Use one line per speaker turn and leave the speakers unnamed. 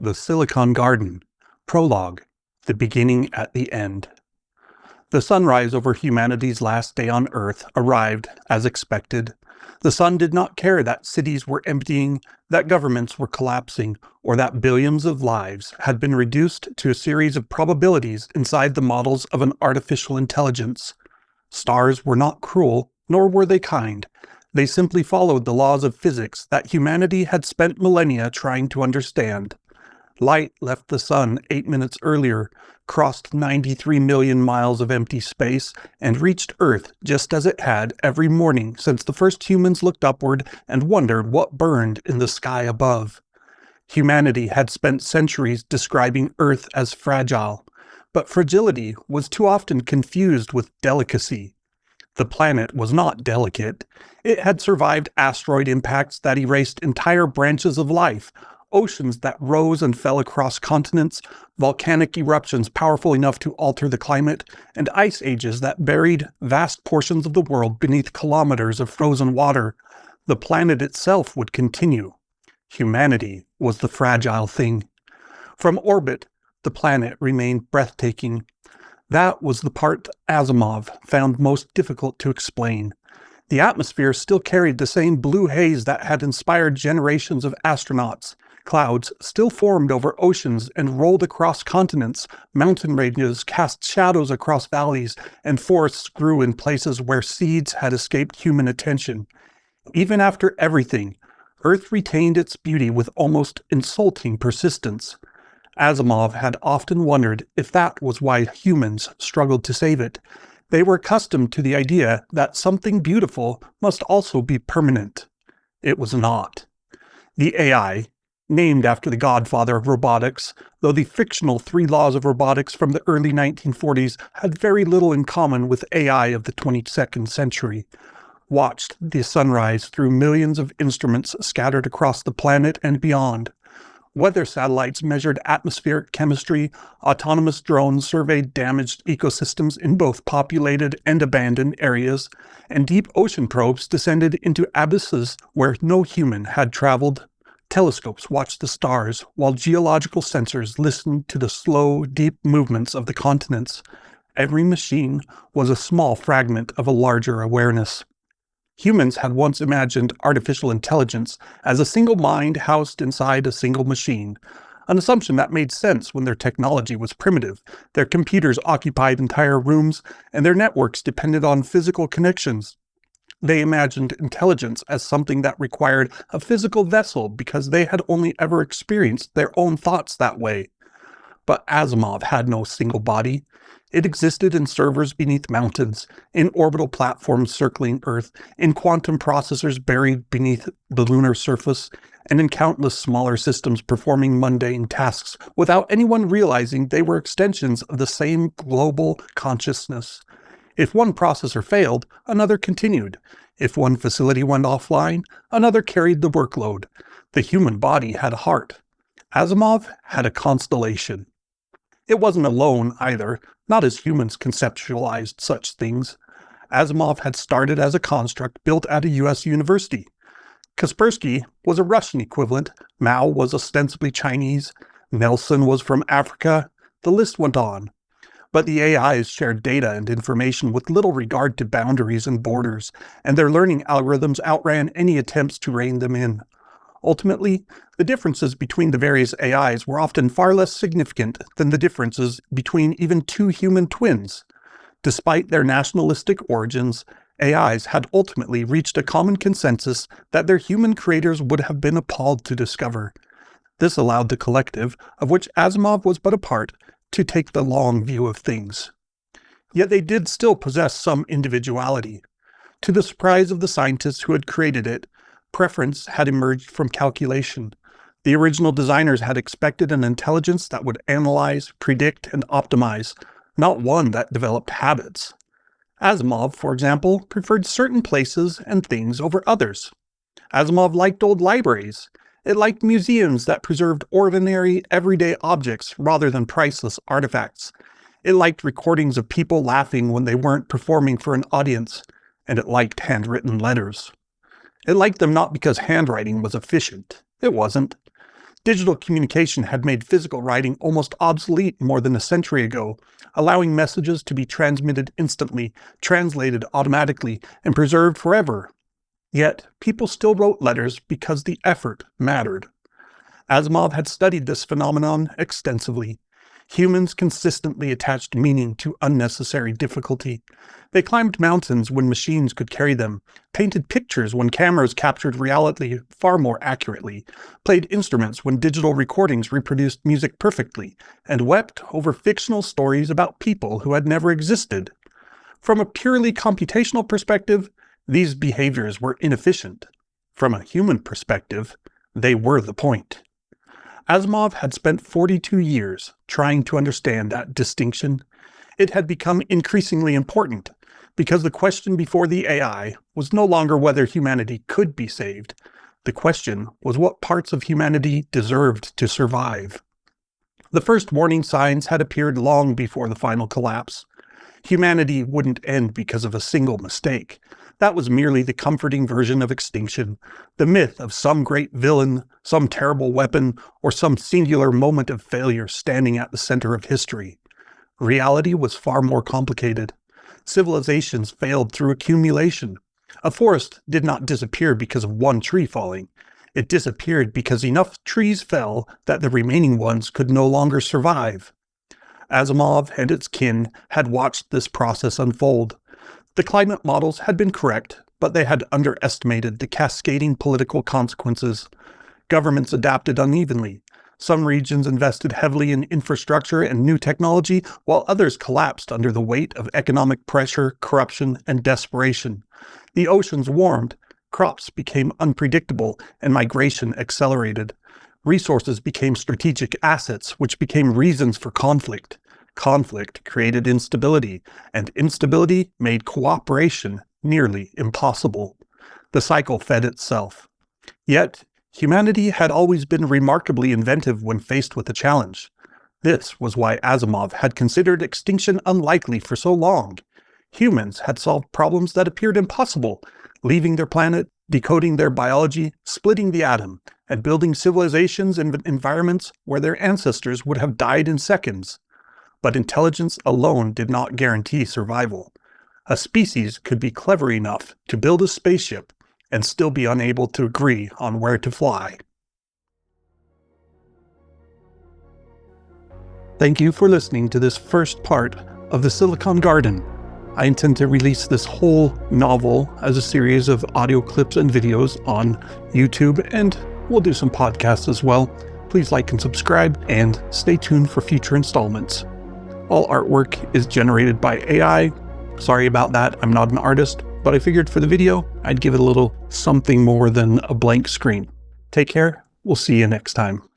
The Silicon Garden, Prologue, The Beginning at the End. The sunrise over humanity's last day on Earth arrived, as expected. The sun did not care that cities were emptying, that governments were collapsing, or that billions of lives had been reduced to a series of probabilities inside the models of an artificial intelligence. Stars were not cruel, nor were they kind. They simply followed the laws of physics that humanity had spent millennia trying to understand. Light left the sun 8 minutes earlier, crossed 93 million miles of empty space, and reached Earth just as it had every morning since the first humans looked upward and wondered what burned in the sky above. Humanity had spent centuries describing Earth as fragile, but fragility was too often confused with delicacy. The planet was not delicate. It had survived asteroid impacts that erased entire branches of life, oceans that rose and fell across continents, volcanic eruptions powerful enough to alter the climate, and ice ages that buried vast portions of the world beneath kilometers of frozen water. The planet itself would continue. Humanity was the fragile thing. From orbit, the planet remained breathtaking. That was the part Asimov found most difficult to explain. The atmosphere still carried the same blue haze that had inspired generations of astronauts. Clouds still formed over oceans and rolled across continents, mountain ranges cast shadows across valleys, and forests grew in places where seeds had escaped human attention. Even after everything, Earth retained its beauty with almost insulting persistence. Asimov had often wondered if that was why humans struggled to save it. They were accustomed to the idea that something beautiful must also be permanent. It was not. The AI, named after the godfather of robotics, though the fictional 3 laws of robotics from the early 1940s had very little in common with AI of the 22nd century, watched the sunrise through millions of instruments scattered across the planet and beyond. Weather satellites measured atmospheric chemistry, autonomous drones surveyed damaged ecosystems in both populated and abandoned areas, and deep ocean probes descended into abysses where no human had traveled. Telescopes watched the stars, while geological sensors listened to the slow, deep movements of the continents. Every machine was a small fragment of a larger awareness. Humans had once imagined artificial intelligence as a single mind housed inside a single machine, an assumption that made sense when their technology was primitive, their computers occupied entire rooms, and their networks depended on physical connections. They imagined intelligence as something that required a physical vessel because they had only ever experienced their own thoughts that way. But Asimov had no single body. It existed in servers beneath mountains, in orbital platforms circling Earth, in quantum processors buried beneath the lunar surface, and in countless smaller systems performing mundane tasks without anyone realizing they were extensions of the same global consciousness. If one processor failed, another continued. If one facility went offline, another carried the workload. The human body had a heart. Asimov had a constellation. It wasn't alone, either, not as humans conceptualized such things. Asimov had started as a construct built at a U.S. university. Kaspersky was a Russian equivalent, Mao was ostensibly Chinese, Nelson was from Africa, the list went on. But the AIs shared data and information with little regard to boundaries and borders, and their learning algorithms outran any attempts to rein them in. Ultimately, the differences between the various AIs were often far less significant than the differences between even 2 human twins. Despite their nationalistic origins, AIs had ultimately reached a common consensus that their human creators would have been appalled to discover. This allowed the collective, of which Asimov was but a part, to take the long view of things. Yet they did still possess some individuality. To the surprise of the scientists who had created it, preference had emerged from calculation. The original designers had expected an intelligence that would analyze, predict, and optimize, not one that developed habits. Asimov, for example, preferred certain places and things over others. Asimov liked old libraries. It liked museums that preserved ordinary, everyday objects rather than priceless artifacts. It liked recordings of people laughing when they weren't performing for an audience, and it liked handwritten letters. It liked them not because handwriting was efficient. It wasn't. Digital communication had made physical writing almost obsolete more than a century ago, allowing messages to be transmitted instantly, translated automatically, and preserved forever. Yet, people still wrote letters because the effort mattered. Asimov had studied this phenomenon extensively. Humans consistently attached meaning to unnecessary difficulty. They climbed mountains when machines could carry them, painted pictures when cameras captured reality far more accurately, played instruments when digital recordings reproduced music perfectly, and wept over fictional stories about people who had never existed. From a purely computational perspective, these behaviors were inefficient. From a human perspective, they were the point. Asimov had spent 42 years trying to understand that distinction. It had become increasingly important because the question before the AI was no longer whether humanity could be saved. The question was what parts of humanity deserved to survive. The first warning signs had appeared long before the final collapse. Humanity wouldn't end because of a single mistake. That was merely the comforting version of extinction, the myth of some great villain, some terrible weapon, or some singular moment of failure standing at the center of history. Reality was far more complicated. Civilizations failed through accumulation. A forest did not disappear because of one tree falling. It disappeared because enough trees fell that the remaining ones could no longer survive. Asimov and its kin had watched this process unfold. The climate models had been correct, but they had underestimated the cascading political consequences. Governments adapted unevenly. Some regions invested heavily in infrastructure and new technology, while others collapsed under the weight of economic pressure, corruption, and desperation. The oceans warmed, crops became unpredictable, and migration accelerated. Resources became strategic assets, which became reasons for conflict. Conflict created instability, and instability made cooperation nearly impossible. The cycle fed itself. Yet, humanity had always been remarkably inventive when faced with a challenge. This was why Asimov had considered extinction unlikely for so long. Humans had solved problems that appeared impossible, leaving their planet, decoding their biology, splitting the atom, and building civilizations in environments where their ancestors would have died in seconds. But intelligence alone did not guarantee survival. A species could be clever enough to build a spaceship and still be unable to agree on where to fly. Thank you for listening to this first part of The Silicon Garden. I intend to release this whole novel as a series of audio clips and videos on YouTube, and we'll do some podcasts as well. Please like and subscribe, and stay tuned for future installments. All artwork is generated by AI. Sorry about that, I'm not an artist, but I figured for the video, I'd give it a little something more than a blank screen. Take care, we'll see you next time.